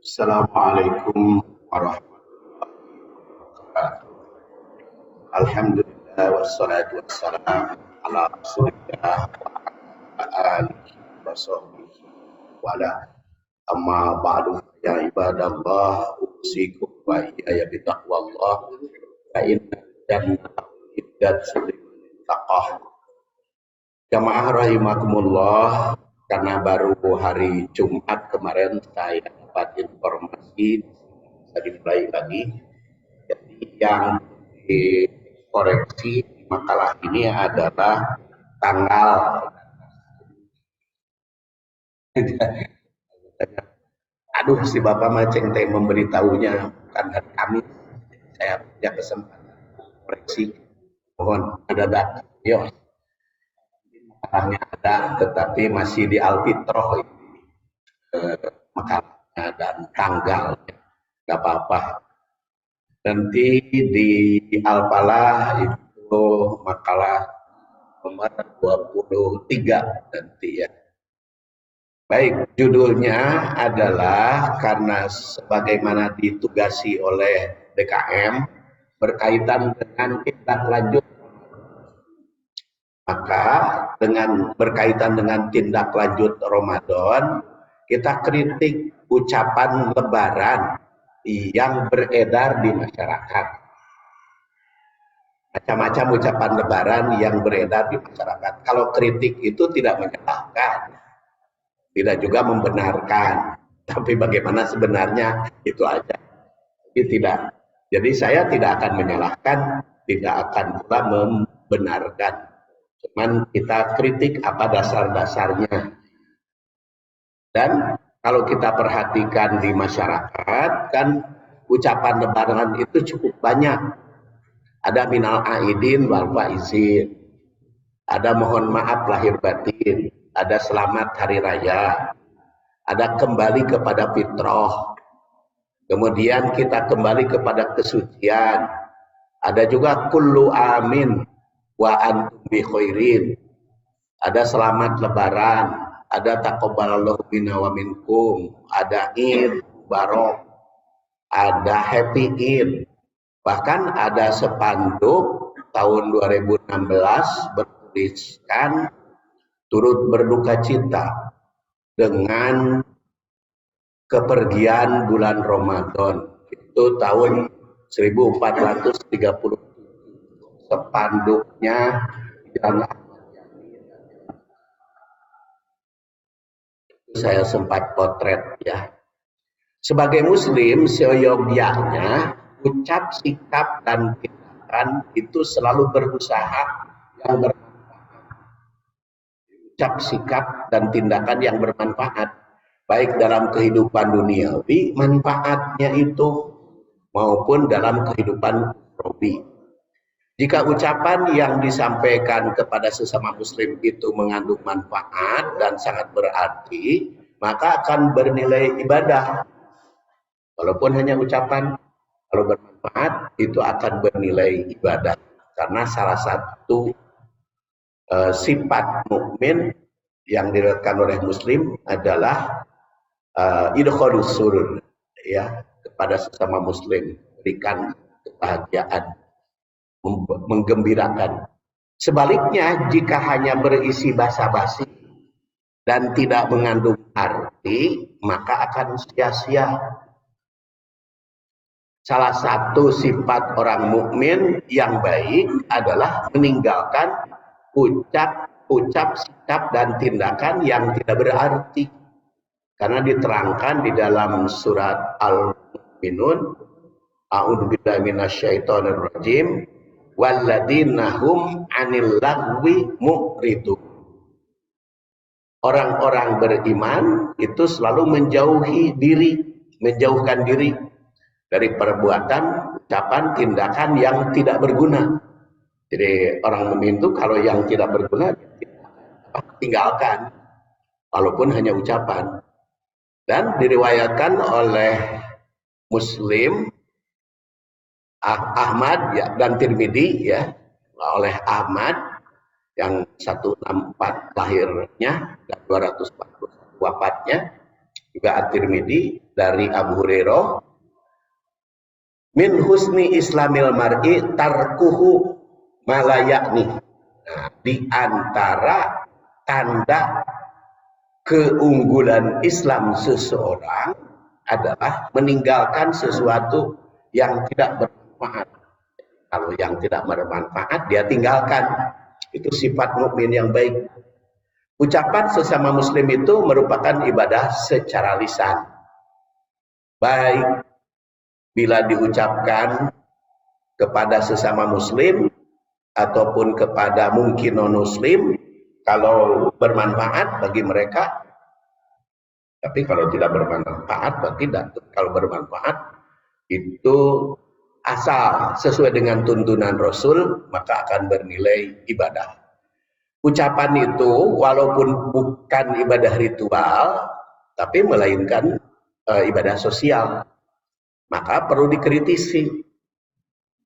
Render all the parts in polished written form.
Assalamualaikum warahmatullahi wabarakatuh. Alhamdulillah wassalatu wassalamu ala rasulillah wa ala alihi wa sahbihi wa ala amma ba'du ya ibadallah usikum wa iyaya bitaqwallah fa inna jannata iddat liman taqah. Jamaah rahimakumullah, karena baru hari Jumat kemarin saya dapat informasi bisa dimulai lagi. Jadi yang dikoreksi di makalah ini adalah tanggal. Aduh, si Bapak Maceng teh memberitahunya bukan hari Kamis. Saya punya kesempatan koreksi. Mohon ada yo. Makalahnya ada, tetapi masih di Alfitroh makalahnya dan tanggalnya, nggak apa-apa. Nanti di Alpalah itu makalah nomor 23 nanti ya. Baik, judulnya adalah karena sebagaimana ditugasi oleh DKM berkaitan dengan tindak lanjut. Maka dengan berkaitan dengan tindak lanjut Ramadan, kita kritik ucapan lebaran yang beredar di masyarakat. Macam-macam ucapan lebaran yang beredar di masyarakat. Kalau kritik itu tidak menyalahkan, tidak juga membenarkan. Tapi bagaimana sebenarnya itu aja. Tidak. Jadi saya tidak akan menyalahkan, tidak akan pula membenarkan. Cuman kita kritik apa dasar-dasarnya. Dan kalau kita perhatikan di masyarakat, kan ucapan lebaran itu cukup banyak. Ada minal aidin wal faizin, ada mohon maaf lahir batin, ada selamat hari raya, ada kembali kepada fitrah, kemudian kita kembali kepada kesucian, ada juga kullu amin wa antum bi khairin, ada selamat lebaran, ada taqabbalallahu minna wa minkum, ada Id Mubarak, ada Happy Id, bahkan ada spanduk tahun 2016 bertuliskan turut berduka cita dengan kepergian bulan Ramadan, itu tahun 1430. Spanduknya yang saya sempat potret ya. Sebagai muslim seyogyanya ucap, sikap, dan tindakan itu selalu berusaha yang bermanfaat. Ucap, sikap, dan tindakan yang bermanfaat, baik dalam kehidupan duniawi manfaatnya itu maupun dalam kehidupan ukhrawi. Jika ucapan yang disampaikan kepada sesama muslim itu mengandung manfaat dan sangat berarti, maka akan bernilai ibadah. Walaupun hanya ucapan, kalau bermanfaat itu akan bernilai ibadah. Karena salah satu sifat mukmin yang diriwayatkan oleh Muslim adalah idkhalus surur, ya, kepada sesama muslim, berikan kebahagiaan, menggembirakan. Sebaliknya, jika hanya berisi basa-basi dan tidak mengandung arti, maka akan sia-sia. Salah satu sifat orang mukmin yang baik adalah meninggalkan ucap, sikap, dan tindakan yang tidak berarti. Karena diterangkan di dalam surat Al-Mu'minun, a'udzubillahi minasyaitonir rajim, walladzina hum 'anil lagwi mu'ridun. Orang-orang beriman itu selalu menjauhkan diri dari perbuatan, ucapan, tindakan yang tidak berguna. Jadi orang mukmin itu kalau yang tidak berguna tinggalkan, walaupun hanya ucapan. Dan diriwayatkan oleh Muslim, Ahmad ya, dan Tirmidzi ya, oleh Ahmad yang 164 lahirnya dan 241 wafatnya, juga At-Tirmidzi dari Abu Hurairah, min husni islamil mar'i tarkuhu malayakni. Nah, di antara tanda keunggulan Islam seseorang adalah meninggalkan sesuatu yang tidak bermanfaat. Kalau yang tidak bermanfaat dia tinggalkan. Itu sifat mukmin yang baik. Ucapan sesama muslim itu merupakan ibadah secara lisan. Baik bila diucapkan kepada sesama muslim ataupun kepada mungkin non muslim, kalau bermanfaat bagi mereka. Tapi kalau tidak bermanfaat berarti tidak. Kalau bermanfaat itu asal sesuai dengan tuntunan Rasul, maka akan bernilai ibadah. Ucapan itu walaupun bukan ibadah ritual, tapi melainkan ibadah sosial, maka perlu dikritisi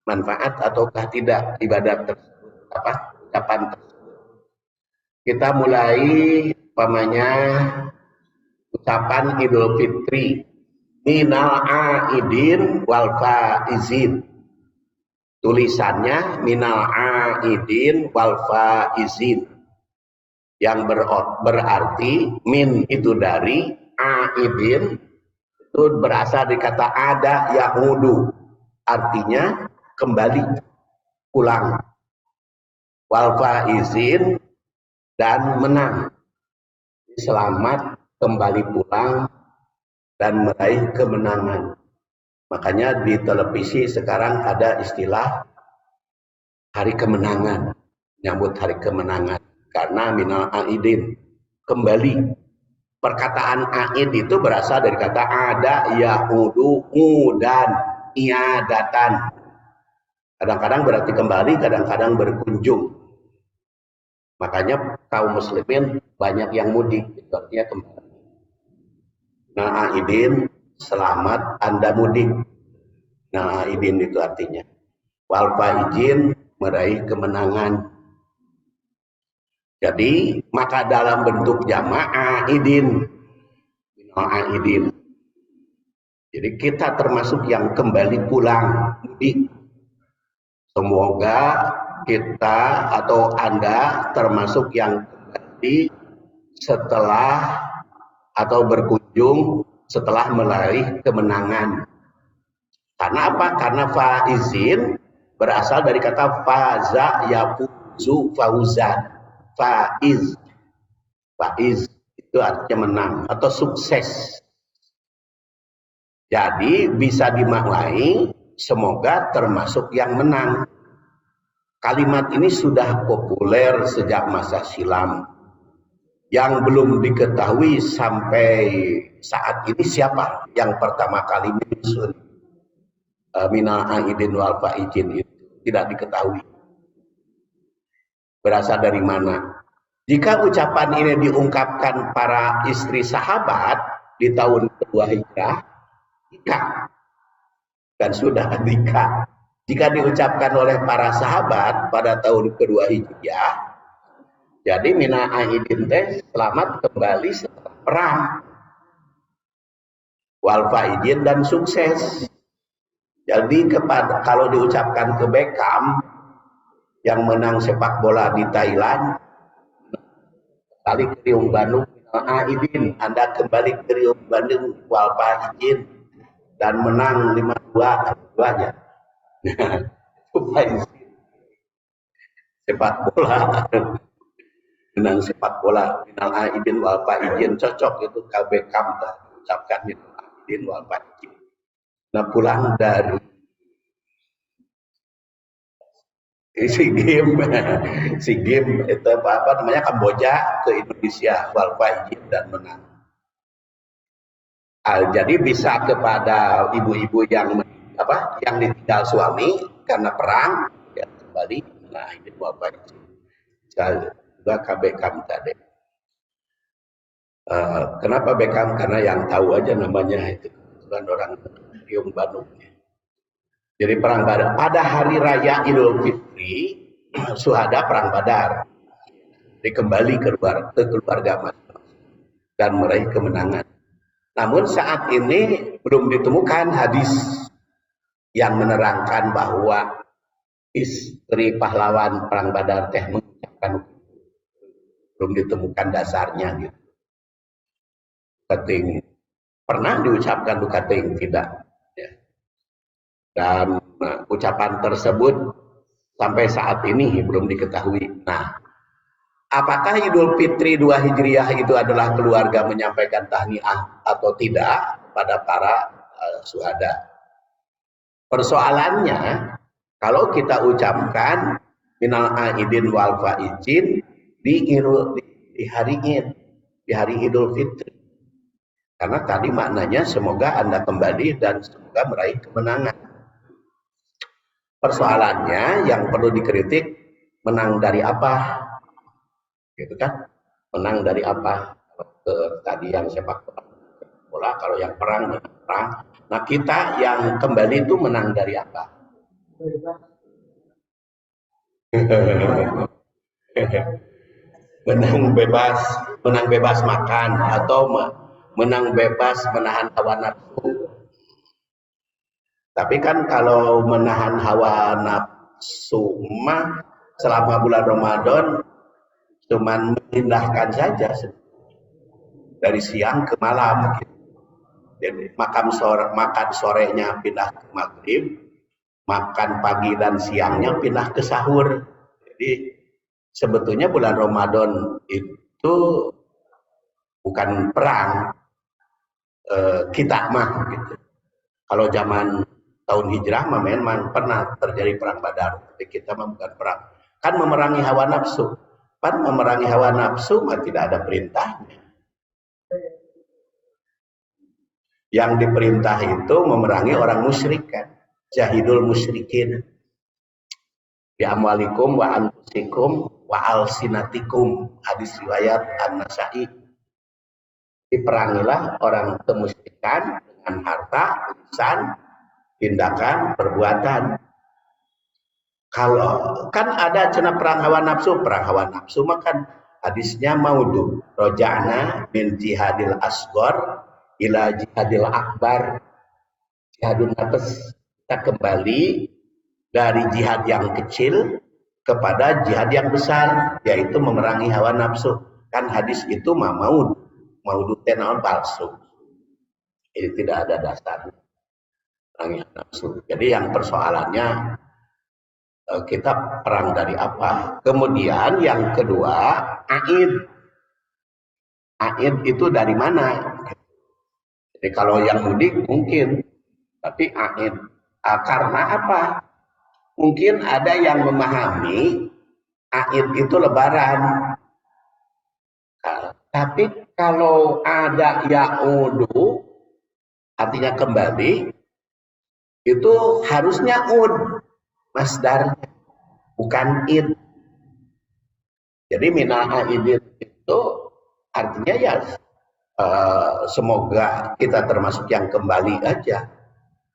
manfaat ataukah tidak ibadah tersebut, ucapan tersebut. Kita mulai umpamanya ucapan Idul Fitri, minal aidin wal faizin. Tulisannya minal aidin wal faizin, yang berarti min itu dari, aidin itu berasal dari kata ada yahudu, artinya kembali pulang, wal faizin dan menang, selamat kembali pulang dan meraih kemenangan. Makanya di televisi sekarang ada istilah hari kemenangan, menyambut hari kemenangan, karena minal aidin, kembali. Perkataan aid itu berasal dari kata ada yahudu dan iadatan. Kadang-kadang berarti kembali, kadang-kadang berkunjung. Makanya kaum muslimin banyak yang mudik, itu artinya kembali. Nah, aidin, selamat Anda mudik. Nah, aidin itu artinya. Wal faizin, meraih kemenangan. Jadi, maka dalam bentuk jamaah aidin, aidin. Jadi kita termasuk yang kembali pulang mudik. Semoga kita atau Anda termasuk yang kembali setelah atau berkunjung setelah meraih kemenangan. Karena apa? Karena faizin berasal dari kata faza yafuzu fauzan. Faiz itu artinya menang atau sukses. Jadi bisa dimaknai semoga termasuk yang menang. Kalimat ini sudah populer sejak masa silam. Yang belum diketahui sampai saat ini siapa yang pertama kali menyusun minal aidin wal faizin itu, tidak diketahui. Berasal dari mana? Jika ucapan ini diungkapkan para istri sahabat di tahun kedua hijrah, nikah. Dan sudah nikah. Jika diucapkan oleh para sahabat pada tahun kedua hijriah, jadi minal aidin teh selamat kembali setelah perang, wal faizin dan sukses. Jadi kalau diucapkan ke Beckham yang menang sepak bola di Thailand, kali ke Riung Bandung, minal aidin, Anda kembali ke Riung Bandung wal faizin dan menang 5-2 keduanya. Sepak bola, menang sepak bola, minal aidin wal faizin, cocok itu ke Beckham ucapkan minal aidin wal faizin. Nah, pulang dari si game itu apa namanya, Kamboja ke Indonesia wal faizin dan menang. Jadi bisa kepada ibu-ibu yang ditinggal suami karena perang, ya kembali. Nah, ini wal faizin. Juga ke Beckham tadi. Kenapa Beckham? Karena yang tahu aja namanya itu kebetulan orang Riung Bandung. Jadi perang Badar pada hari raya Idul Fitri, suhada perang Badar, dikembali ke keluarga masing-masing dan meraih kemenangan. Namun saat ini belum ditemukan hadis yang menerangkan bahwa istri pahlawan perang Badar teh mengucapkan, belum ditemukan dasarnya gitu. Keting pernah diucapkan dukating tidak ya. Dan ucapan tersebut sampai saat ini belum diketahui. Nah, apakah Idul Fitri 2 Hijriah itu adalah keluarga menyampaikan tahniah atau tidak pada para syuhada? Persoalannya, kalau kita ucapkan minal aidin wal faizin di hari Id, di hari Idul Fitri. Karena tadi maknanya semoga Anda kembali dan semoga meraih kemenangan. Persoalannya yang perlu dikritik, menang dari apa? Gitu kan? Menang dari apa? Tadi yang sepak bola, kalau yang perang. Nah, kita yang kembali itu menang dari apa? menang bebas makan atau menang bebas menahan hawa nafsu. Tapi kan kalau menahan hawa nafsu mah selama bulan Ramadan cuman mengindahkan saja dari siang ke malam. Jadi makan sorenya pindah ke maghrib, makan pagi dan siangnya pindah ke sahur. Jadi sebetulnya bulan Ramadan itu bukan perang kita mah gitu. Kalau zaman tahun hijrah memang pernah terjadi perang Badar, tapi kita mah bukan perang. Kan memerangi hawa nafsu. Kan memerangi hawa nafsu mah tidak ada perintahnya. Yang diperintah itu memerangi orang musyrik kan. Jahidul musyrikin. Bi amwalikum wa anfusikum wa alsinatikum. Hadis riwayat An-Nasa'i. Diperangilah orang kemusyrikan dengan harta, lisan, tindakan, perbuatan. Kalau kan ada cenah perang hawa nafsu makan hadisnya maudhu. Roja'na min jihadil asghar ila jihadil akbar. Jihadun nafs, kita kembali dari jihad yang kecil kepada jihad yang besar, yaitu memerangi hawa nafsu. Kan hadis itu maudhu tenaon palsu. Ini tidak ada dasarnya. Memerangi nafsu. Jadi yang persoalannya kita perang dari apa? Kemudian yang kedua, Aid. Aid itu dari mana? Jadi kalau yang mudik mungkin, tapi Aid karena apa? Mungkin ada yang memahami Aid itu lebaran. Tapi kalau ada ya'udu, artinya kembali, itu harusnya ud masdarnya, bukan id. Jadi minal aidin itu artinya ya semoga kita termasuk yang kembali aja.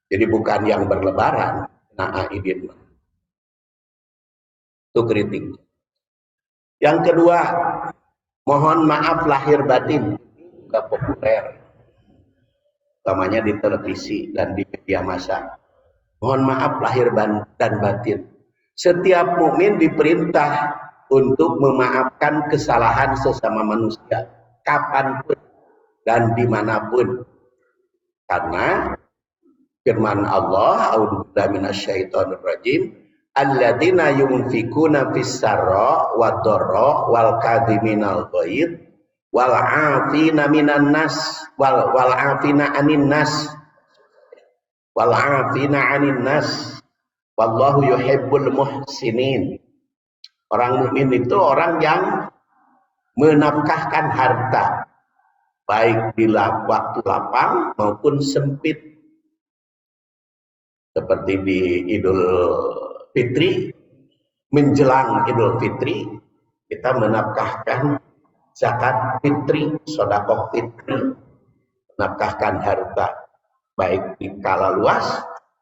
Jadi bukan yang berlebaran. Nah, aidin itu kritik. Yang kedua, mohon maaf lahir batin, juga populer, utamanya di televisi dan di media massa. Mohon maaf lahir dan batin. Setiap mukmin diperintah untuk memaafkan kesalahan sesama manusia, kapanpun dan dimanapun. Karena firman Allah, a'udzubillahi minasyaitonirrajim, alladzina yunfikuna fis-sarra wad-dharra wal kadhiminal ghaidh wal 'afina minan nas wal 'afina 'anin nas wal 'afina 'anin nas wallahu yuhibbul muhsinin. Orang mukmin itu orang yang menafkahkan harta baik di waktu lapang maupun sempit. Seperti di Idul Fitri, menjelang Idul Fitri, kita menafkahkan zakat fitri, sedekah fitri, menafkahkan harta baik di skala luas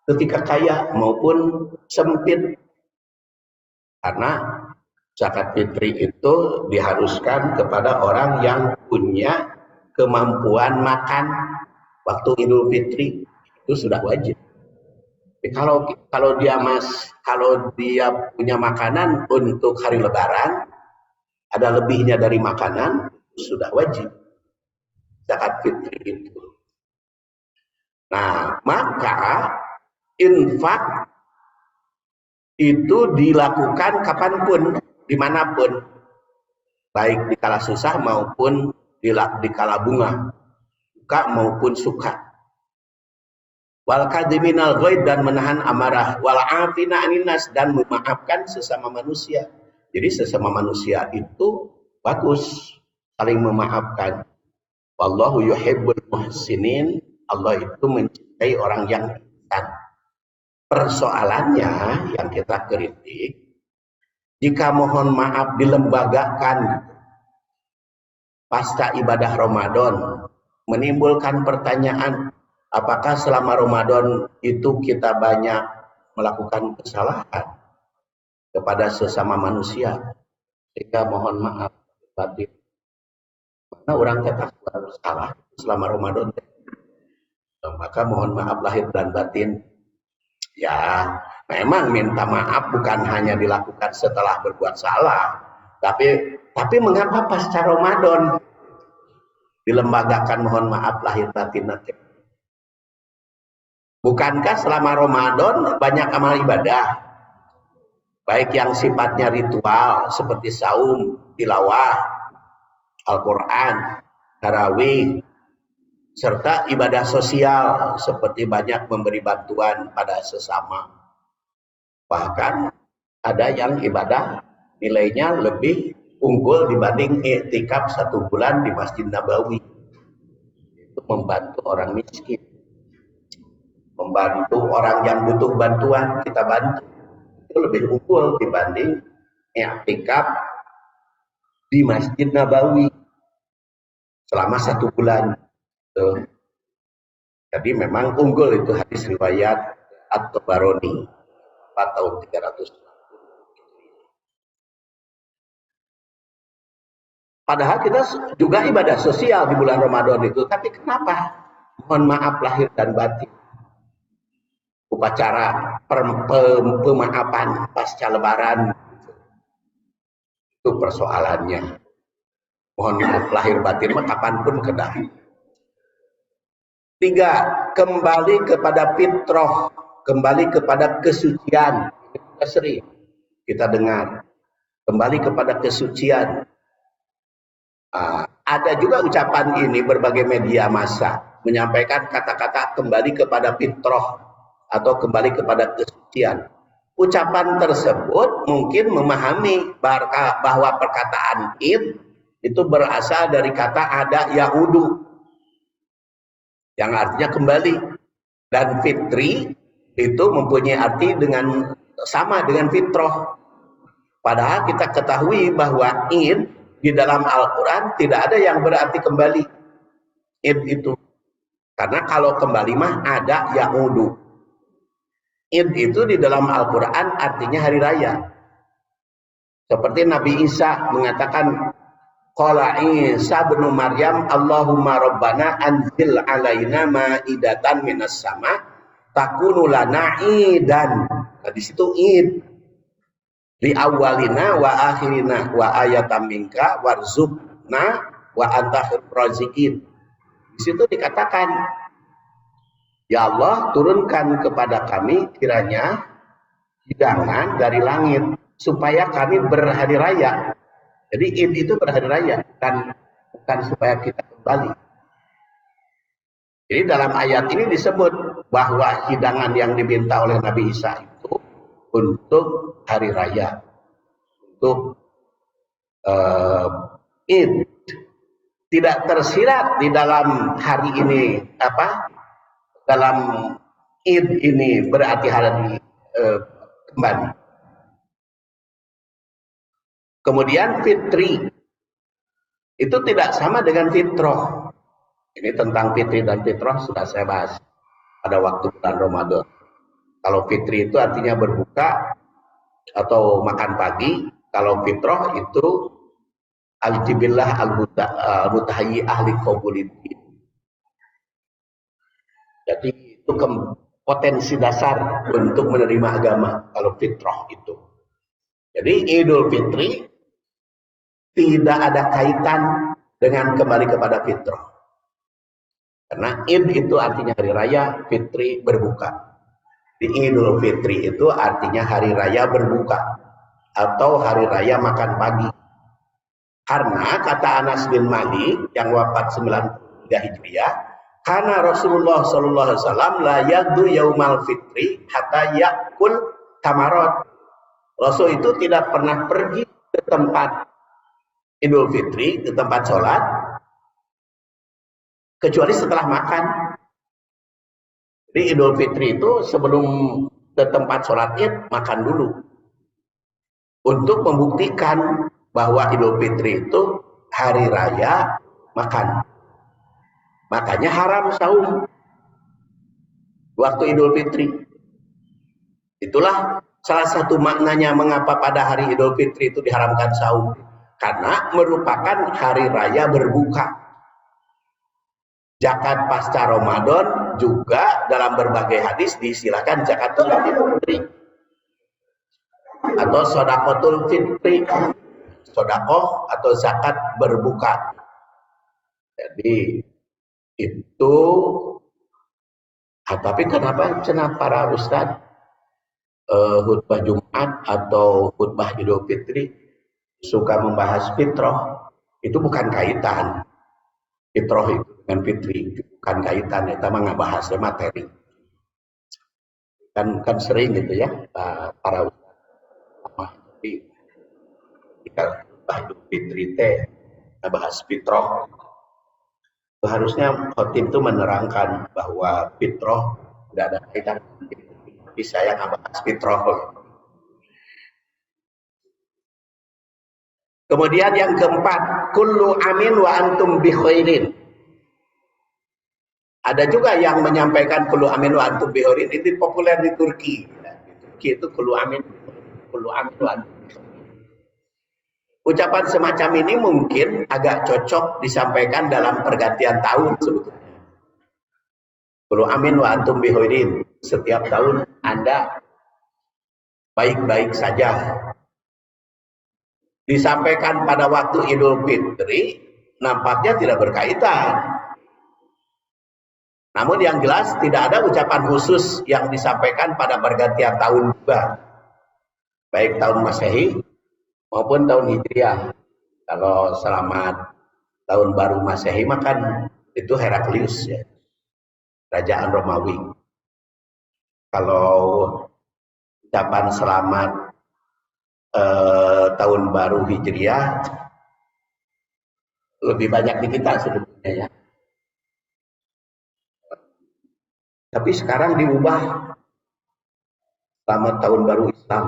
ketika kaya maupun sempit. Karena zakat fitri itu diharuskan kepada orang yang punya kemampuan makan. waktu Idul Fitri itu sudah wajib. Tapi kalau dia punya makanan untuk hari Lebaran, ada lebihnya dari makanan, itu sudah wajib zakat fitri itu. Nah, maka infak itu dilakukan kapanpun, dimanapun, baik di kala susah maupun di kala bunga, suka maupun suka. Wal kadhiminal ghaid, dan menahan amarah, wal afina 'anil nas, dan memaafkan sesama manusia. Jadi sesama manusia itu bagus saling memaafkan. Wallahu yuhibbul muhsinin, Allah itu mencintai orang yang ihsan. Persoalannya yang kita kritik, jika mohon maaf dilembagakan pasca ibadah Ramadan, menimbulkan pertanyaan, apakah selama Ramadan itu kita banyak melakukan kesalahan kepada sesama manusia, sehingga mohon maaf batin. Mana orang kata bersalah selama Ramadan, maka mohon maaf lahir dan batin. Ya, memang minta maaf bukan hanya dilakukan setelah berbuat salah, tapi mengapa pasca Ramadan dilembagakan mohon maaf lahir batin nanti? Bukankah selama Ramadan banyak amal ibadah, baik yang sifatnya ritual seperti saum, tilawah, Al-Quran, tarawih, serta ibadah sosial seperti banyak memberi bantuan pada sesama. Bahkan ada yang ibadah nilainya lebih unggul dibanding iktikaf 1 bulan di Masjid Nabawi. Itu membantu orang miskin, membantu orang yang butuh bantuan, kita bantu. Itu lebih unggul dibanding iktikaf di Masjid Nabawi selama 1 bulan. Jadi memang unggul itu hadis riwayat At-Tabarani 4 tahun 300. Padahal kita juga ibadah sosial di bulan Ramadan itu, tapi kenapa? Mohon maaf lahir dan batin. Upacara pemaafan pasca Lebaran itu persoalannya. Mohon maaf lahir batin kapanpun kedah. 3, kembali kepada fitrah, kembali kepada kesucian. Kita sering kita dengar, kembali kepada kesucian. Ada juga ucapan ini berbagai media massa menyampaikan kata-kata kembali kepada fitrah atau kembali kepada kesucian. Ucapan tersebut mungkin memahami bahwa perkataan id itu berasal dari kata ada yahudu, yang artinya kembali, dan fitri itu mempunyai arti sama dengan fitrah. Padahal kita ketahui bahwa id di dalam Al-Quran tidak ada yang berarti kembali. Id itu, karena kalau kembali mah ada yahudu. Id itu di dalam Al-Quran artinya hari raya. Seperti Nabi Isa mengatakan, qala Isa bin Maryam, Allahumma rabbana anzil alaina ma'idatan minas sama takunu lana idan. Nah, di situ id. Li awalina wa akhirina wa ayatam minka warzuqna wa anta khairur raziqin. Di situ dikatakan, ya Allah, turunkan kepada kami kiranya hidangan dari langit supaya kami berhari raya. Jadi id itu berhari raya, dan bukan supaya kita kembali. Jadi dalam ayat ini disebut bahwa hidangan yang diminta oleh Nabi Isa itu untuk hari raya, untuk id. Tidak tersirat di dalam hari ini dalam id ini berarti hari kembali. Kemudian fitri itu tidak sama dengan fitrah. Ini tentang fitri dan fitrah sudah saya bahas pada waktu bulan Ramadan. Kalau fitri itu artinya berbuka atau makan pagi. Kalau fitrah itu al-jibillah al-mutahayyi ahli qabuliddin. Jadi itu potensi dasar untuk menerima agama kalau fitrah itu. Jadi Idul Fitri tidak ada kaitan dengan kembali kepada fitrah. Karena Id itu artinya hari raya, Fitri berbuka. Di Idul Fitri itu artinya hari raya berbuka atau hari raya makan pagi. Karena kata Anas bin Malik yang wafat 93 Hijriah, karena Rasulullah sallallahu alaihi wasallam la yadu yaumal fitri hatta yakul tamarot. Rasul itu tidak pernah pergi ke tempat Idul Fitri, ke tempat sholat, kecuali setelah makan. Jadi Idul Fitri itu sebelum ke tempat sholat Id, makan dulu. Untuk membuktikan bahwa Idul Fitri itu hari raya makan. Makanya haram saum waktu Idul Fitri. Itulah salah satu maknanya mengapa pada hari Idul Fitri itu diharamkan saum. Karena merupakan hari raya berbuka. Zakat pasca Ramadan juga dalam berbagai hadis disilakan zakatul fitri atau sodakotul fitri, sodakoh atau zakat berbuka. Jadi itu, tapi kenapa para ustadz khutbah Jumat atau khutbah Idul Fitri suka membahas fitrah? Itu bukan kaitan fitrah itu dengan fitri, bukan kaitan. Itu mah ngebahasnya materi. Kan sering gitu ya para ulama. Jadi kita khutbah Idul Fitri teh ngebahas fitrah. Harusnya khotib itu menerangkan bahwa fitrah tidak ada kaitan. Tapi saya ngebahas fitrah. Kemudian yang keempat, kullu amin wa antum bi khairin. Ada juga yang menyampaikan kullu amin wa antum bi khairin, itu populer di Turki. Di Turki itu kullu amin wa antum. Ucapan semacam ini mungkin agak cocok disampaikan dalam pergantian tahun sebetulnya. Kullu amin wa antum bi khairin. Setiap tahun Anda baik-baik saja. Disampaikan pada waktu Idul Fitri nampaknya tidak berkaitan. Namun yang jelas tidak ada ucapan khusus yang disampaikan pada pergantian tahun juga, baik tahun Masehi maupun tahun Hijriah. Kalau selamat tahun baru Masehi makan itu Heraklius ya, kerajaan Romawi. Kalau ucapan selamat tahun baru Hijriah lebih banyak di kita sebetulnya ya. Tapi sekarang diubah selamat tahun baru Islam.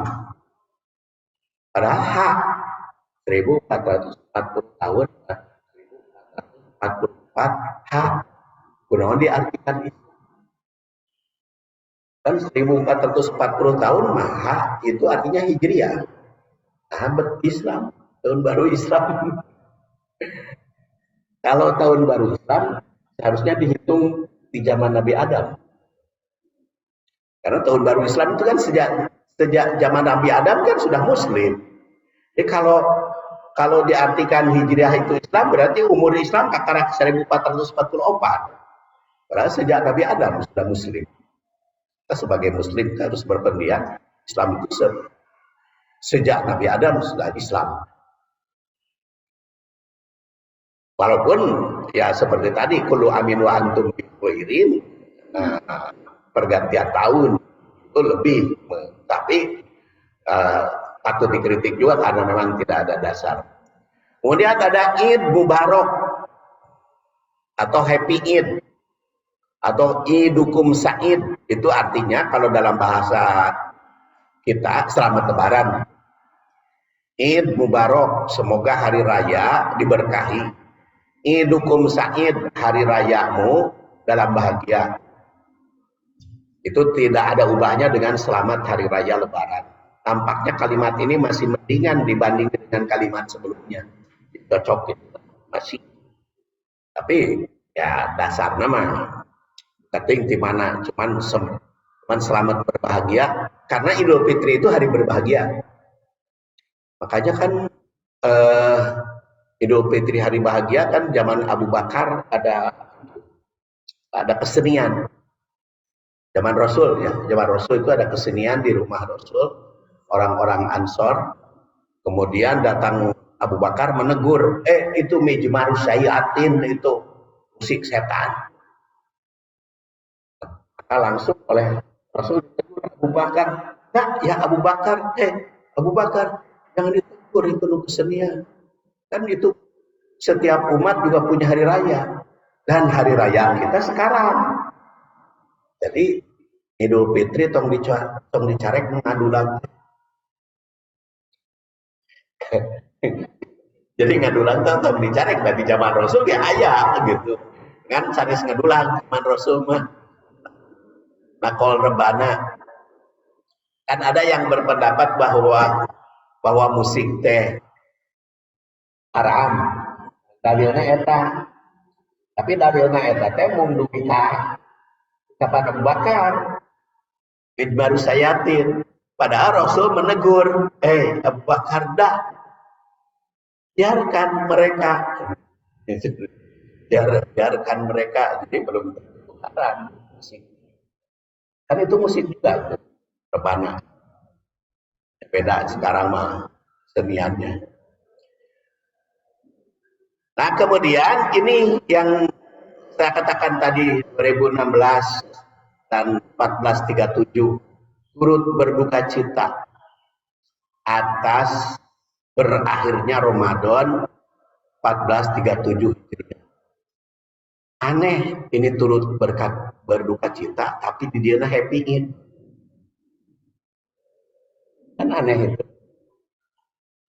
Padahal hak 1440 tahun 1444 hak kunaon diartikan itu. Kan 1440 tahun mah hak itu artinya Hijriah. Abad Islam, tahun baru Islam. Kalau tahun baru Islam seharusnya dihitung di zaman Nabi Adam. Karena tahun baru Islam itu kan sejak zaman Nabi Adam kan sudah Muslim. Jadi kalau diartikan Hijriah itu Islam, berarti umur Islam katarak 1444. Padahal sejak Nabi Adam sudah Muslim. Kita sebagai Muslim kita harus berpendidikan Islam itu sejak Nabi Adam sudah Islam. Walaupun ya seperti tadi kullu amin wa antum bi khairin, pergantian tahun itu lebih, tapi patut dikritik juga karena memang tidak ada dasar. Kemudian ada Id Mubarak atau Happy Id atau Idukum Said, itu artinya kalau dalam bahasa kita selamat lebaran. Id Mubarak, semoga hari raya diberkahi. Idukum Said, hari rayamu dalam bahagia. Itu tidak ada ubahnya dengan selamat hari raya lebaran. Tampaknya kalimat ini masih mendingan dibandingkan dengan kalimat sebelumnya. Cocok gitu. Masih. Tapi ya dasar nama kating di mana, cuman selamat berbahagia karena Idul Fitri itu hari berbahagia. Makanya kan Idul Fitri hari bahagia kan zaman Abu Bakar ada kesenian. Zaman Rasul ya, zaman Rasul itu ada kesenian di rumah Rasul, orang-orang Ansor. Kemudian datang Abu Bakar menegur, itu mejmaru syayatin, itu musik setan. Maka langsung oleh Rasul ditegur Abu Bakar, ya Abu Bakar, Abu Bakar, jangan ditegur, itu kesenian. Kan itu setiap umat juga punya hari raya, dan hari raya kita sekarang. Jadi Idul Fitri tong dicarek ngadulang. Jadi ngadulang tong dicarek dari zaman Rasul ya ayah gitu. Kan sanes ngadulang zaman Rasul mah. Nakol rebana. Kan ada yang berpendapat bahwa musik teh haram. Dalilna eta. Tapi dalilna eta teh mung dugi kepada Abu Bakar, baru sayatin. Padahal Rasul menegur, Abu Bakar biarkan mereka, biarkan mereka. Jadi belum tentu haram musik. Kan itu musik juga, rebana. Beda sekarang mah seniannya. Nah kemudian ini yang saya katakan tadi 2016 dan 1437 turut berduka cita atas berakhirnya Ramadan 1437. Aneh ini turut berduka cita tapi di dia happy-in. Kan aneh itu.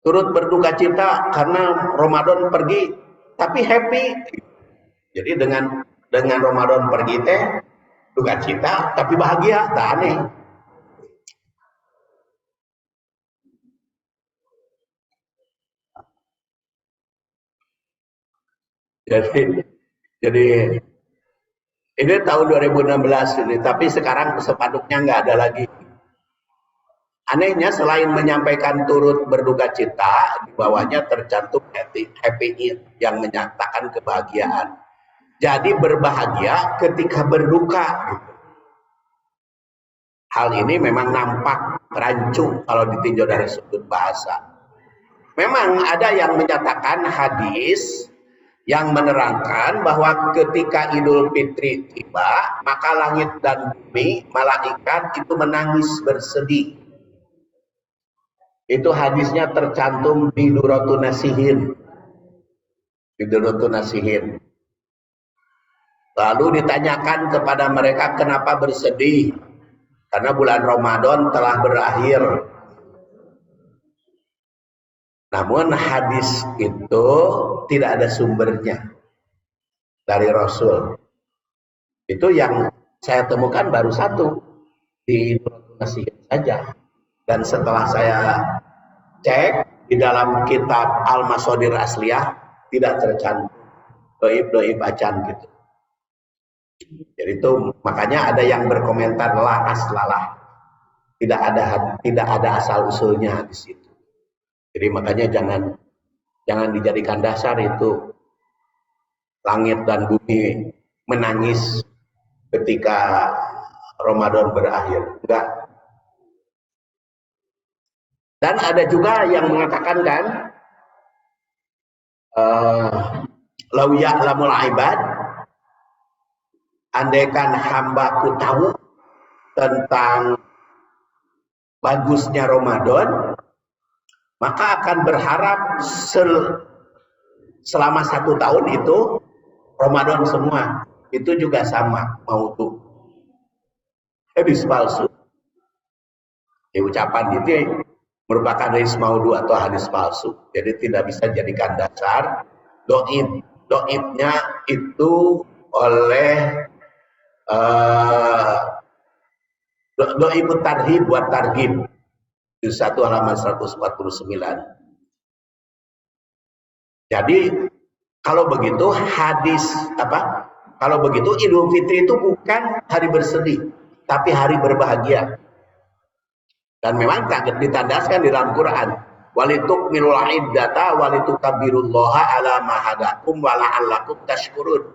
Turut berduka cita karena Ramadan pergi tapi happy. Jadi dengan Ramadan pergi teh duka cita tapi bahagia, tak aneh. Jadi ini tahun 2016 ini, tapi sekarang sepanduknya nggak ada lagi. Anehnya selain menyampaikan turut berduka cita, di bawahnya tercantum happy yang menyatakan kebahagiaan. Jadi berbahagia ketika berduka. Hal ini memang nampak rancu kalau ditinjau dari sudut bahasa. Memang ada yang menyatakan hadis yang menerangkan bahwa ketika Idul Fitri tiba, maka langit dan bumi, malaikat itu menangis bersedih. Itu hadisnya tercantum di Duratun Nasihin. Di Duratun Nasihin. Lalu ditanyakan kepada mereka kenapa bersedih. Karena bulan Ramadan telah berakhir. Namun hadis itu tidak ada sumbernya dari Rasul. Itu yang saya temukan baru satu di Nasihat saja. Dan setelah saya cek di dalam kitab Al-Masadir Asliyah tidak tercantum doib acan gitu. Jadi itu makanya ada yang berkomentar la aslalah. Tidak ada asal usulnya di situ. Jadi makanya jangan dijadikan dasar itu langit dan bumi menangis ketika Ramadan berakhir. Enggak. Dan ada juga yang mengatakan kan lau ya'lamul ibad, andaikan hambaku tahu tentang bagusnya Ramadan, maka akan berharap selama 1 tahun itu Ramadan semua. Itu juga sama, mau tuh hadis palsu. Ucapan itu merupakan hadis maudhu atau hadis palsu. Jadi tidak bisa jadikan dasar. Doibnya itu oleh doibut tarhib buat targhib. Juz 1 halaman 149. Jadi kalau begitu hadis Kalau begitu Idul Fitri itu bukan hari bersedih, tapi hari berbahagia. Dan memang tak ditandaskan di dalam Quran. Walitukmilul iddata walitukabbirullaha ala ma hadakum wa la'allakum tashkurun.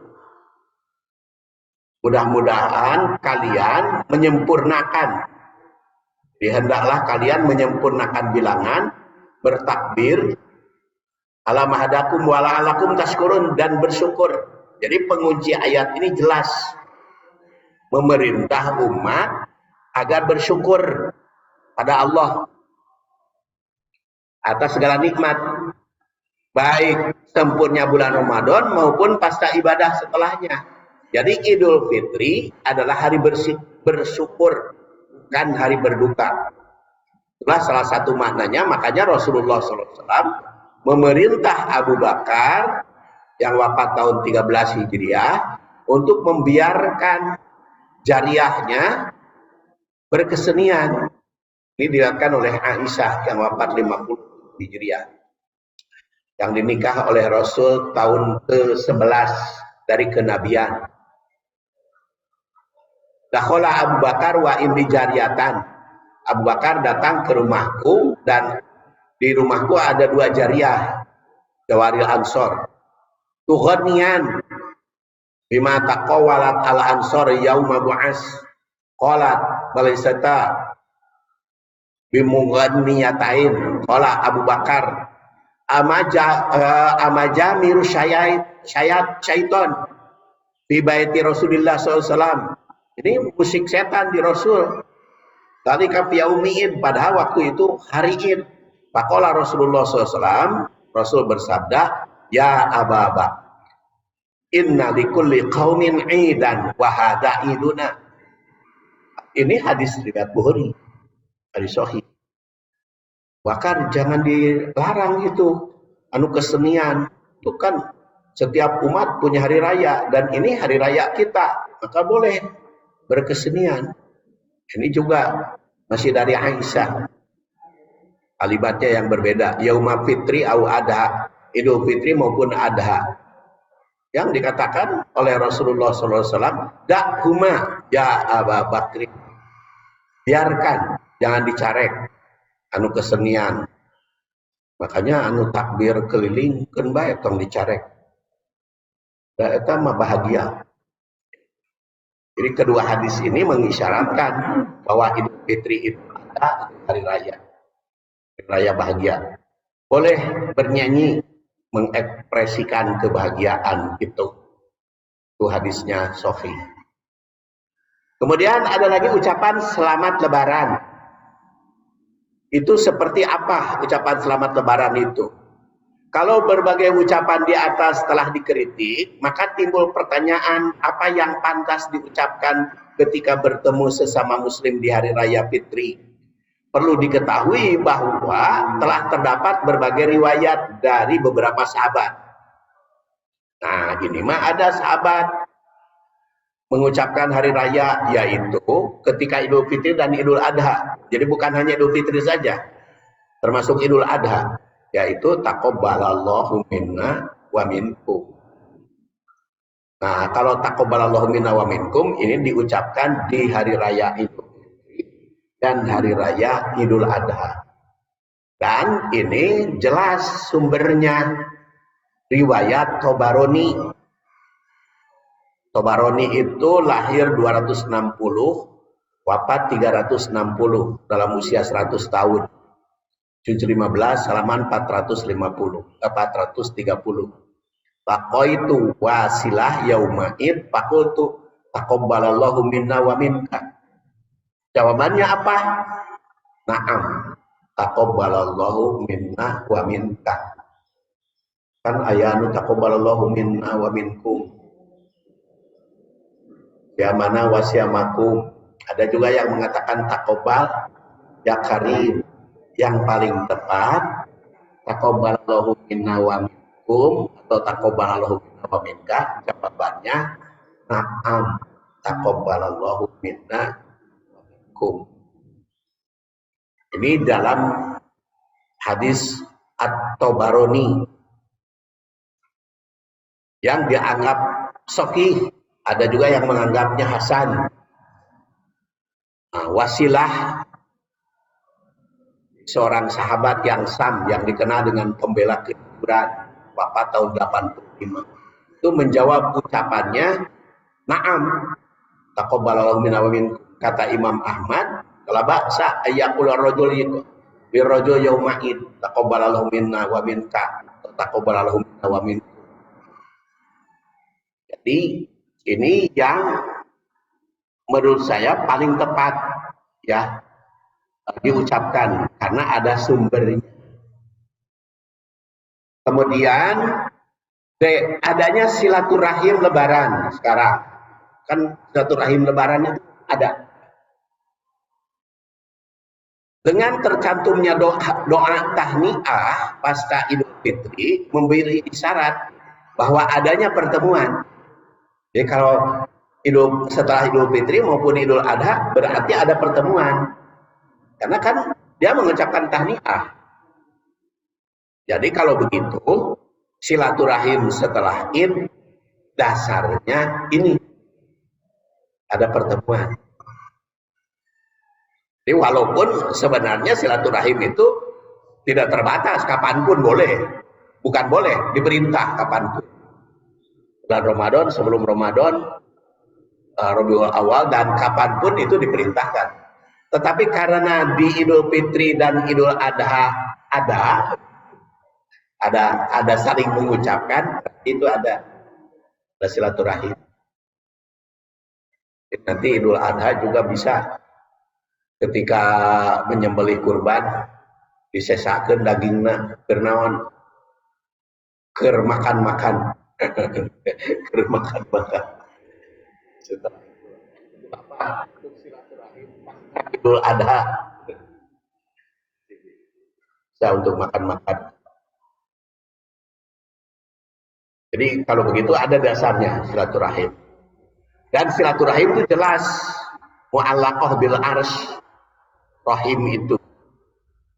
Mudah-mudahan kalian menyempurnakan. Hendaklah kalian menyempurnakan bilangan, bertakbir ala ma hadakum wa la'allakum tashkurun, dan bersyukur. Jadi pengunci ayat ini jelas memerintah umat agar bersyukur pada Allah atas segala nikmat, baik sempurna bulan Ramadan maupun pasca ibadah setelahnya. Jadi Idul Fitri adalah hari bersyukur, bukan hari berduka. Itulah salah satu maknanya. Makanya Rasulullah SAW memerintah Abu Bakar yang wafat tahun 13 Hijriah untuk membiarkan jariahnya berkesenian. Ini dilakukan oleh Aisyah yang wafat 50 Hijriah, yang dinikah oleh Rasul tahun ke-11 dari kenabian. Dakhala Abu Bakar wa indi jariyatan. Abu Bakar datang ke rumahku dan di rumahku ada 2 jariyah, Jawaril Ansor. Tughniyan bima taqawalat al ansor yauma bu'as. Qalat balaisata bimughanniyatain. Qala Abu Bakar amajamiru syaiton fi baiti Rasulillah SAW. Ini musik setan di Rasul. Tadi fi yaumi'id, padahal waktu itu hari Id. Faqala Rasulullah SAW, Rasul bersabda, ya Ababa, inna likulli qaumin idan wa hadha iduna. Ini hadis riwayat Bukhari, hadis sahih. Bahkan jangan dilarang itu, kesenian. Itu kan setiap umat punya hari raya, dan ini hari raya kita, maka boleh berkesenian. Ini juga masih dari Aisyah. Kalimatnya yang berbeda, yauma fitri au adha, Idul Fitri maupun adha. Yang dikatakan oleh Rasulullah SAW, dakhuma ya Abu Bakri, biarkan, jangan dicarek kesenian. Makanya takbir keliling kan bae tong dicarek. Da eta mah bahagia. Jadi kedua hadis ini mengisyaratkan bahwa Idul Fitri itu ada hari raya. Hari raya bahagia. Boleh bernyanyi, mengekspresikan kebahagiaan itu. Itu hadisnya sahih. Kemudian ada lagi ucapan selamat lebaran. Itu seperti apa ucapan selamat lebaran itu? Kalau berbagai ucapan di atas telah dikritik, maka timbul pertanyaan apa yang pantas diucapkan ketika bertemu sesama muslim di hari raya Fitri. Perlu diketahui bahwa telah terdapat berbagai riwayat dari beberapa sahabat. Nah, ini mah ada sahabat mengucapkan hari raya, yaitu ketika Idul Fitri dan Idul Adha. Jadi bukan hanya Idul Fitri saja, termasuk Idul Adha, yaitu taqabbalallahu minna wa minkum. Nah, kalau taqabbalallahu minna wa minkum ini diucapkan di hari raya Idul Fitri dan hari raya Idul Adha. Dan ini jelas sumbernya riwayat Tabarani. Tabarani itu lahir 260, wafat 360 dalam usia 100 tahun. Juz 15 halaman 430. Faqaitu wasilah yauma'id faqultu taqabbalallahu minna wa minka. Jawabannya apa? Na'am, taqabbalallahu minna wa minka. Kan ayanu taqabbalallahu minna wa minkum. Ya mana wasyamakum. Ada juga yang mengatakan taqabbal ya karim. Yang paling tepat taqabbalallahu minna wa minkum atau taqabbalallahu minna wa minka. Jawabannya na'am, taqabbalallahu minna wa minkum. Ini dalam hadis At-Tabarani yang dianggap sahih Ada juga yang menganggapnya hasan. Nah, Wasilah, seorang sahabat yang yang dikenal dengan pembela kejujuran, wafat tahun 85. Itu menjawab ucapannya, "Na'am, taqabbalallahu minna wa minkum." Kata Imam Ahmad, "Qala ba'sa ayyaqul rajul birrajul yauma'id, taqabbalallahu minna wa minka, taqabbalallahu minna wa minkum." Jadi ini yang menurut saya paling tepat ya diucapkan karena ada sumbernya. Kemudian adanya silaturahim lebaran sekarang. Kan silaturahim lebaran itu ada. Dengan tercantumnya doa tahniah pasca Idul Fitri memberi isyarat bahwa adanya pertemuan. Jadi kalau setelah Idul Fitri maupun Idul Adha berarti ada pertemuan. Karena kan dia mengucapkan tahniah. Jadi kalau begitu silaturahim setelah Id dasarnya ini ada pertemuan. Jadi walaupun sebenarnya silaturahim itu tidak terbatas, kapanpun boleh, bukan boleh, diperintah kapanpun. Bulan Ramadan, sebelum Ramadan, Rabiul Awal dan kapanpun itu diperintahkan. Tetapi karena di Idul Fitri dan Idul Adha ada saling mengucapkan, itu ada silaturahim. Nanti Idul Adha juga bisa ketika menyembelih kurban disesakeun dagingna bernaon keur makan-makan keur makan-makan apa silaturahim Idul Adha bisa untuk makan-makan. Jadi kalau begitu ada dasarnya silaturahim. Dan silaturahim itu jelas mu'allaqah bil arsy. Rahim itu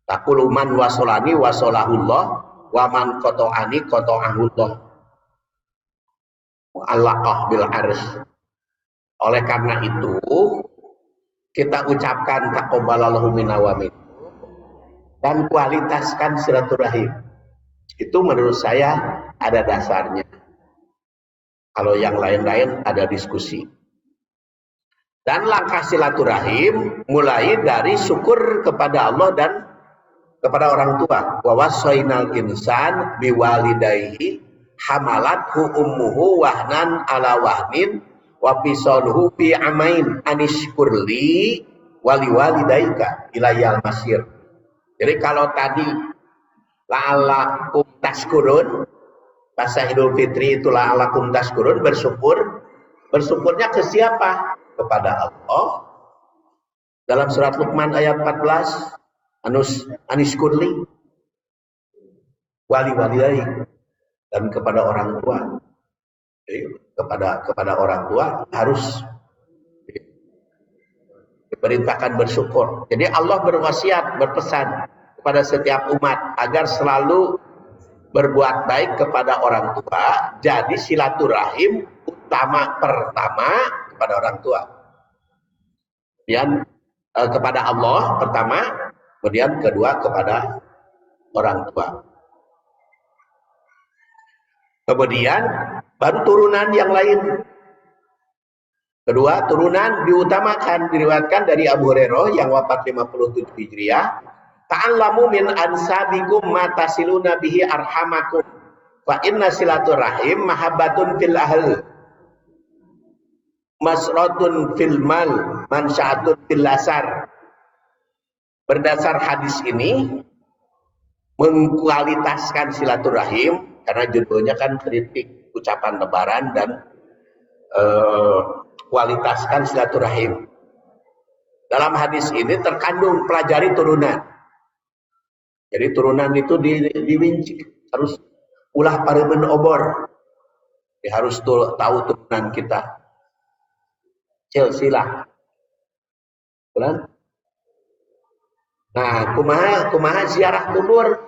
takuluman wasolani wasolahullah waman koto'ani koto'ahullah. Mu'allaqah bil arsy. Oleh karena itu kita ucapkan taqabbalallahu minna wa minkum dan kualitaskan silaturahim. Itu menurut saya ada dasarnya. Kalau yang lain-lain ada diskusi. Dan langkah silaturahim mulai dari syukur kepada Allah dan kepada orang tua. Wa wassaynal insan biwalidayhi hamalathu ummuhu wahnan ala wahnin wa fisaluhu fi amain anishkurli wali walidaika ilayal masir. Jadi kalau tadi la'allakum tashkurun, pasca Idul Fitri itu la'allakum tashkurun, bersyukur. Bersyukurnya ke siapa? Kepada Allah. Dalam surat Luqman ayat 14, anishkurli wali walidai, dan kepada orang tua. Jadi, kepada orang tua harus diperintahkan bersyukur. Jadi Allah berwasiat, berpesan kepada setiap umat agar selalu berbuat baik kepada orang tua. Jadi silaturahim pertama kepada orang tua, kemudian kepada Allah pertama, kemudian kedua kepada orang tua, kemudian baru turunan yang lain. Kedua, turunan diutamakan, diriwayatkan dari Abu Hurairah yang wafat 57 Hijriah, ta'allamu min ansabikum ma tasiluna bihi arhamakum fa inna silaturahim mahabbatun fil ahl masratun fil mal mansya'atun fil lasar. Berdasar hadis ini mengkualitaskan silaturahim karena judulnya kan kritik ucapan lebaran dan kualitaskan silaturahim. Dalam hadis ini terkandung pelajari turunan. Jadi turunan itu diwinci, harus ulah paremen obor. Ya, harus tahu turunan kita. Silsilah. Bulan. Nah, kumaha ziarah kubur.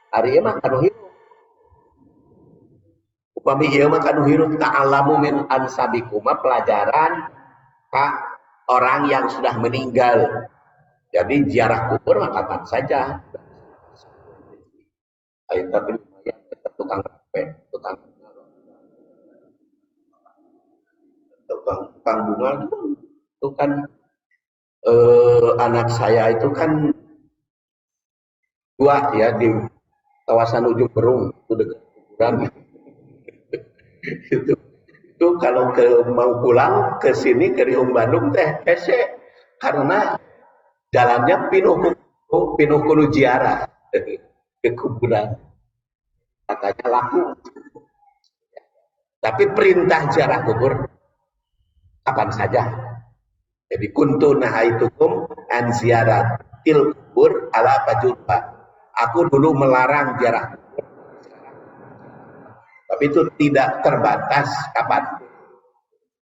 Hari ini mah kanu hirup. Upami ieu mah kanu hirup ta'alamu min ansabikum, pelajaran ka orang yang sudah meninggal. Jadi ziarah kubur mah kapan saja. Ayo tapi tukang tukang tukang bunga itu kan anak saya itu kan dua ya di kawasan Ujung Berung itu dekat kuburan. itu kalau mau pulang ke sini ke Riung Bandung teh hese karena jalannya pinuh kudu ziarah ke kuburan, katanya laku. Tapi perintah ziarah kubur kapan saja. Jadi kuntu nahaitukum an ziyaratil kubur ala fajurba. Aku dulu melarang ziarah kubur. Tapi itu tidak terbatas kapan.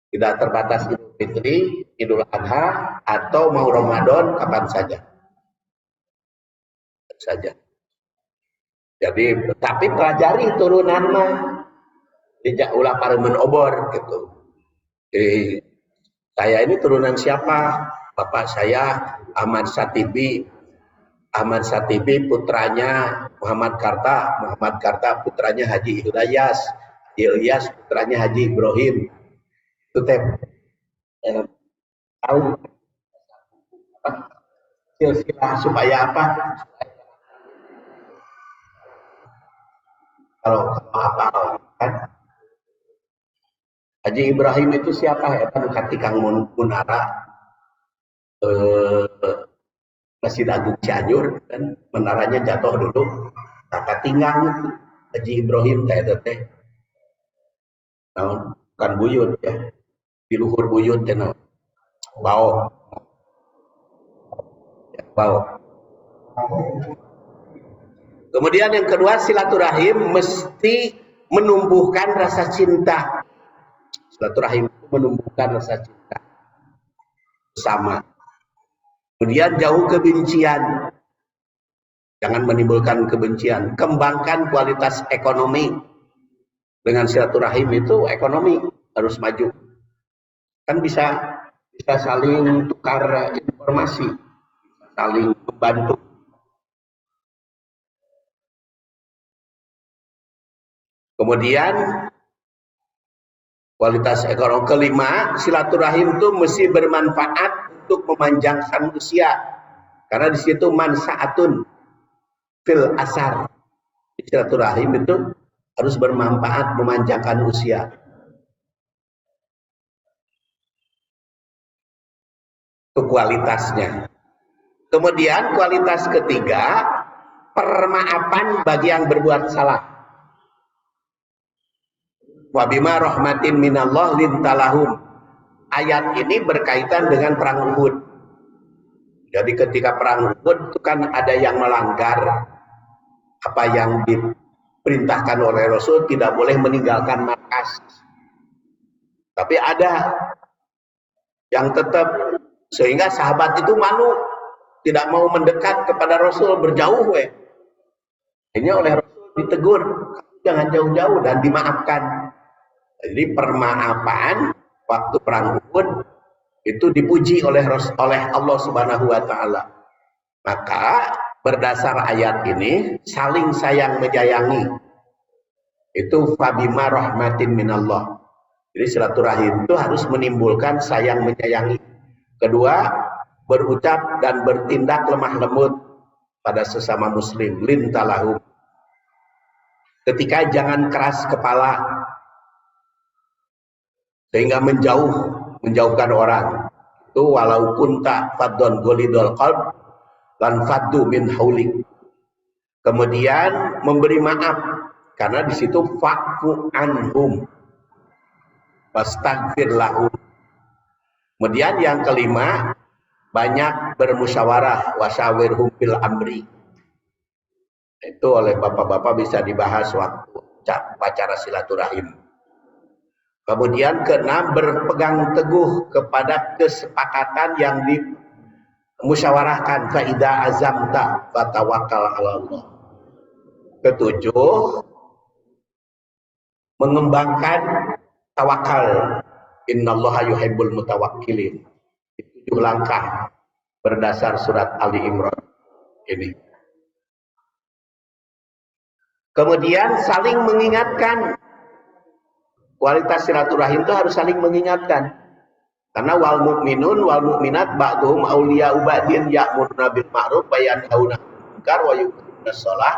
Tidak terbatas Idul Fitri, Idul Adha, atau mau Ramadan, kapan saja. Saja. Jadi, tapi pelajari turunan mah. Tidak ulah paremen obor gitu. Jadi, saya ini turunan siapa? Bapak saya Ahmad Satibi. Ahmad Satibi putranya Muhammad Karta putranya Haji Ilyas. Ilyas putranya Haji Ibrahim. Itu teh tahu silsilah supaya apa? Kalau apa kan? Haji Ibrahim itu siapa? Eta nu katikang munara Masjid Agung Cianjur kan, menaranya jatuh dulu. Nah, katinggang Haji Ibrahim teh naon kan buyut ya. Di luhur buyut teh naon? Bau. Ya, bau. Kemudian yang kedua, silaturahim mesti menumbuhkan rasa cinta. Silaturahim itu menumbuhkan rasa cinta bersama. Kemudian jauh kebencian. Jangan menimbulkan kebencian. Kembangkan kualitas ekonomi. Dengan silaturahim itu ekonomi harus maju. Kan bisa saling tukar informasi, saling membantu. Kemudian kualitas ekonomi kelima, silaturahim itu mesti bermanfaat untuk memanjangkan usia. Karena di situ mansaatun fil asar. Silaturahim itu harus bermanfaat memanjangkan usia. Itu kualitasnya. Kemudian kualitas ketiga, permaafan bagi yang berbuat salah. Wabima rahmatin minallah lintalahum. Ayat ini berkaitan dengan perang Uhud. Jadi ketika perang Uhud itu kan ada yang melanggar apa yang diperintahkan oleh Rasul, tidak boleh meninggalkan markas. Tapi ada yang tetap, sehingga sahabat itu malu, tidak mau mendekat kepada Rasul, berjauh. Ini oleh Rasul ditegur, jangan jauh-jauh dan dimaafkan. Jadi permaafan waktu perang Uhud itu dipuji oleh Allah Subhanahu wa taala. Maka berdasar ayat ini saling sayang menyayangi. Itu fabima rahmatin minallah. Jadi silaturahim itu harus menimbulkan sayang menyayangi. Kedua, berucap dan bertindak lemah lembut pada sesama muslim, lintalahum. Ketika jangan keras kepala sehingga menjauhkan orang. Itu walau kunta faddon golidol qalb lan faddu min haulik. Kemudian memberi maaf karena di situ fa'fu anhum wastaghfir lahum. Kemudian yang kelima, banyak bermusyawarah, wasyawirhum fil amri. Itu oleh bapak-bapak bisa dibahas waktu acara silaturahim. Kemudian keenam, berpegang teguh kepada kesepakatan yang dimusyawarahkan. Faida azamta fatawakkal 'ala Allah. Ketujuh, mengembangkan tawakal. Innallaha yuhibbul mutawakkilin. 7 langkah berdasar surat Ali Imran ini. Kemudian saling mengingatkan. Kualitas silaturahim itu harus saling mengingatkan. Karena wal mu'minun wal mu'minat ba'dhum awliya'u ba'din ya'muruna bil ma'ruf wa yanhauna 'anil munkar wa yuqimuna shalah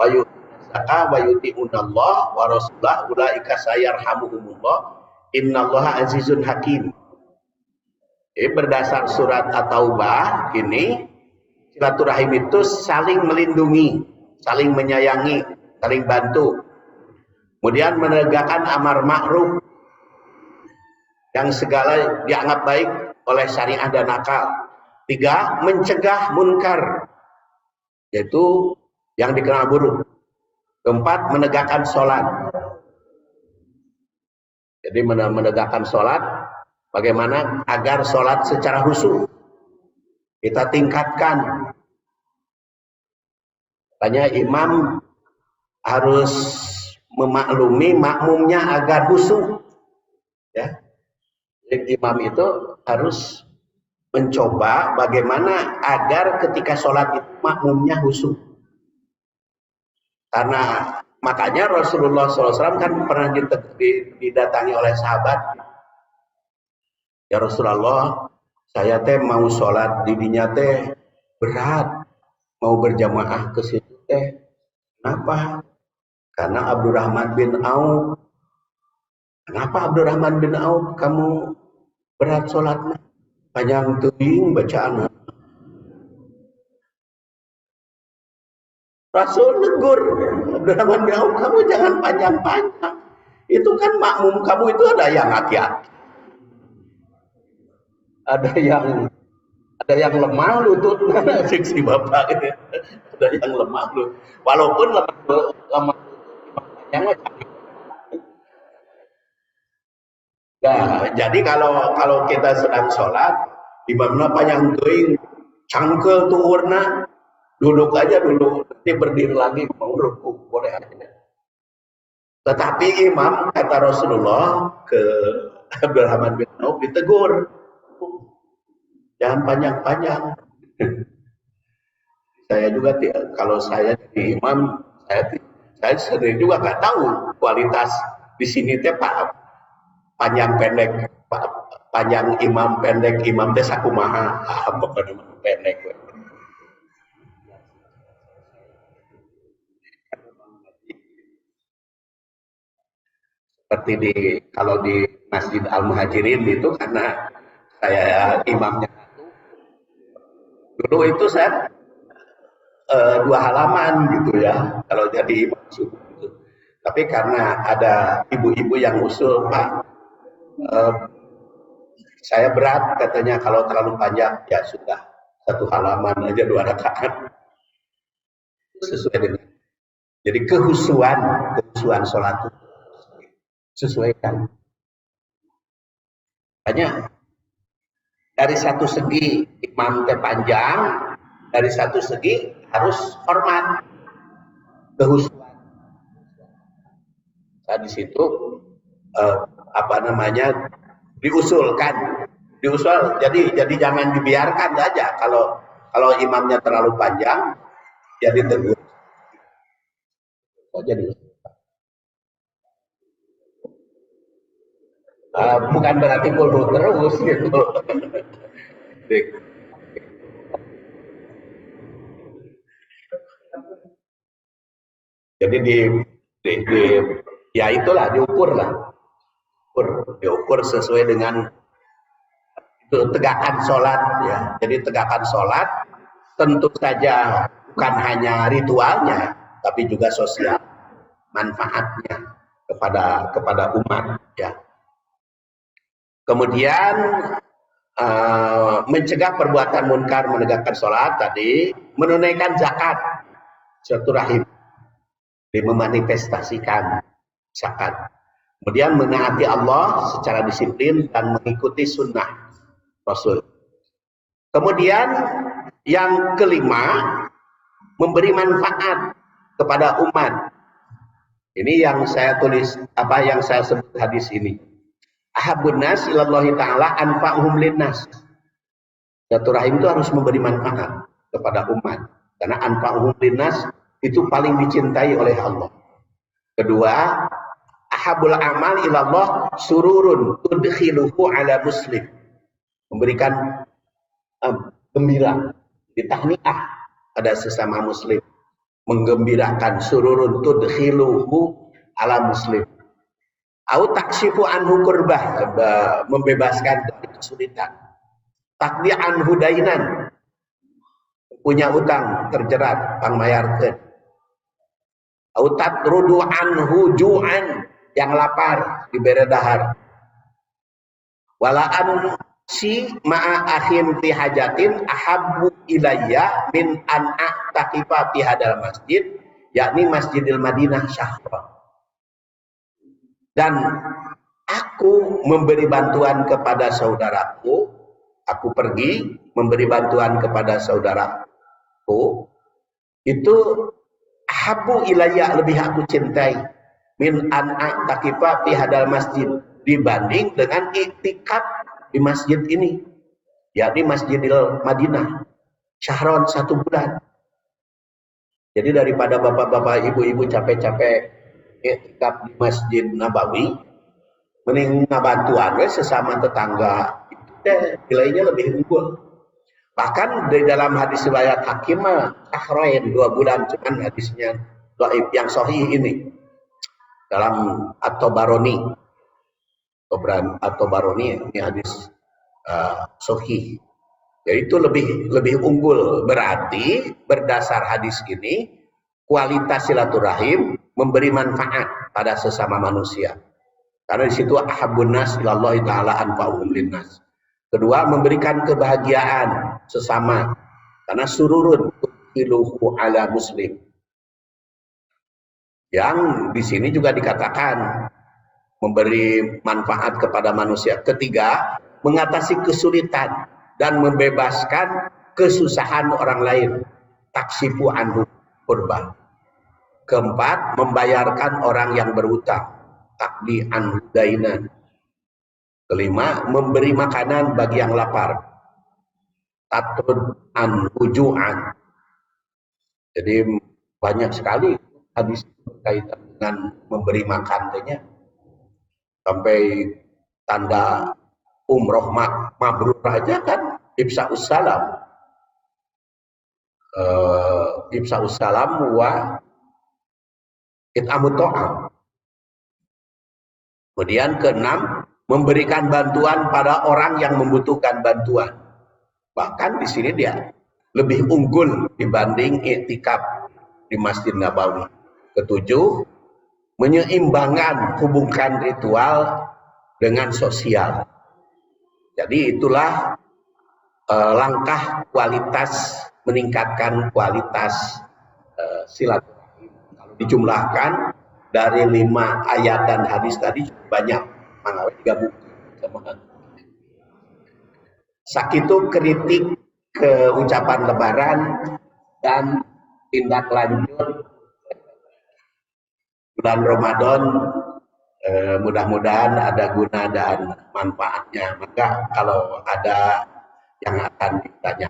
wa yu'tuna zakah wa yuti'una Allah wa rasulahu ulaika sayarhamuhumullah innallaha azizun hakim. Berdasar surat At-Taubah ini, silaturahim itu saling melindungi, saling menyayangi, saling bantu. Kemudian menegakkan amar ma'ruf yang segala dianggap baik oleh syariah dan akal. 3, mencegah munkar, yaitu yang dikenal buruk. 4, menegakkan sholat. Jadi menegakkan sholat, bagaimana agar sholat secara khusyuk kita tingkatkan. Makanya imam harus memaklumi makmumnya agar khusyuk. Ya. Jadi imam itu harus mencoba bagaimana agar ketika sholat itu makmumnya khusyuk. Karena makanya Rasulullah SAW kan pernah didatangi oleh sahabat. Ya Rasulullah, saya teh mau sholat didinya teh berat, mau berjamaah ke situ teh. Kenapa? Karena Abdurrahman bin Auf. Kenapa Abdurrahman bin Auf kamu berat sholatnya? Panjang teuing bacaan. Rasul negur Abdurrahman bin Auf, kamu jangan panjang-panjang. Itu kan makmum kamu itu ada yang hati-hati, ada yang lemah lutut, fiksi bapak ini. Ada yang lemah lutut, walaupun lemah yang nah, jadi kalau kita sedang sholat, imamnya panjang teuing, cangkel tuhurna, duduk aja dulu, nanti berdiri lagi mau rukuk boleh aja. Tetapi imam kata Rasulullah ke Abdurrahman bin Auf ditegur, jangan panjang-panjang. Saya juga kalau saya jadi imam, saya sendiri juga nggak tahu kualitas di sini teh Pak. Panjang pendek, panjang imam pendek imam teh sakumaha, bukan imam pendek. Seperti kalau di Masjid Al-Muhajirin itu karena saya imamnya dulu itu saya 2 halaman gitu ya kalau jadi imam subuh itu. Tapi karena ada ibu-ibu yang usul, Pak, saya berat katanya kalau terlalu panjang, ya sudah 1 halaman aja 2 rakaat sesuai dengan. Jadi kehusuan sholat itu sesuaikan. Hanya dari satu segi imam teh panjang, dari satu segi harus hormat kehusuan. Nah, di situ diusulkan, jadi jangan dibiarkan saja kalau imamnya terlalu panjang, ya ditegur. Jadi bukan berarti kudu terus gitu. Jadi ya itulah diukur sesuai dengan itu tegakkan sholat ya. Jadi tegakkan sholat tentu saja bukan hanya ritualnya, tapi juga sosial manfaatnya kepada umat ya. Kemudian mencegah perbuatan munkar, menegakkan sholat tadi, menunaikan zakat, silaturahim, memanifestasikan zakat. Kemudian menaati Allah secara disiplin dan mengikuti sunnah Rasul. Kemudian yang kelima, memberi manfaat kepada umat. Ini yang saya tulis, apa yang saya sebut hadis ini. Ahabun nas ilallahi ta'ala anfa'uhum linnas. Silaturahim itu harus memberi manfaat kepada umat. Karena anfa'uhum linnas itu paling dicintai oleh Allah. Kedua, ahabul amal ilallah sururun tudkhiluhu ala muslim. Memberikan gembira, ditahniah pada sesama muslim. Menggembirakan sururun tudkhiluhu ala muslim. Au taksifu anhu kurbah, membebaskan dari kesulitan. Takdi anhu dainan, punya utang terjerat pangmayarkeun. Au tatrudu anhu ju'an, yang lapar diberi dahar. Wala an si ma'a akhim fi hajatin ahabbu ilayya min an a'taqifa fi hadal masjid, yakni Masjidil Madinah syahra. Dan aku memberi bantuan kepada saudaraku, aku pergi memberi bantuan kepada saudaraku, itu ahabbu ilayya, lebih aku cintai min an a'taqifa fi hadal masjid, dibanding dengan iktikaf di masjid ini, yakni Masjidil Madinah syahron, 1 bulan. Jadi daripada bapak-bapak ibu-ibu capek-capek iktikaf di Masjid Nabawi, mending ngabantuan sesama tetangga, itu nilainya lebih unggul. Bahkan di dalam hadis riwayat Hakim syahrain, 2 bulan, cuman hadisnya dhaif. Yang sahih ini dalam At-Tabarani, ini hadis sahih. Jadi itu lebih unggul. Berarti berdasar hadis ini, kualitas silaturahim memberi manfaat pada sesama manusia. Karena di situ ahabun nas ilallahi ta'ala anfa'uhum linnas. Kedua, memberikan kebahagiaan sesama. Karena sururun tudkhiluhu ala muslim. Yang di sini juga dikatakan memberi manfaat kepada manusia. Ketiga, mengatasi kesulitan dan membebaskan kesusahan orang lain. Taksifu anhu kurban. Keempat, membayarkan orang yang berhutang. Takdi anhu dainan. Kelima, memberi makanan bagi yang lapar. Tatrud anhu ju'an. Jadi banyak sekali hadis berkaitan dengan memberi makannya. Sampai tanda umroh mabrur aja kan ifsa'us salam. Ifsa'us salam wa it'amut ta'am. Kemudian keenam, memberikan bantuan pada orang yang membutuhkan bantuan. Bahkan di sini dia lebih unggul dibanding iktikaf di Masjid Nabawi. Ketujuh, menyeimbangkan hubungan ritual dengan sosial. Jadi itulah langkah kualitas, meningkatkan kualitas silaturahim. Kalau dijumlahkan dari 5 ayat dan hadis tadi banyak, mangga 3 buku. Sakitu kritik ke ucapan lebaran dan tindak lanjut bulan Ramadan, mudah-mudahan ada guna dan manfaatnya. Maka kalau ada yang akan ditanya.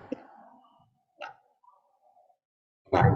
Nah.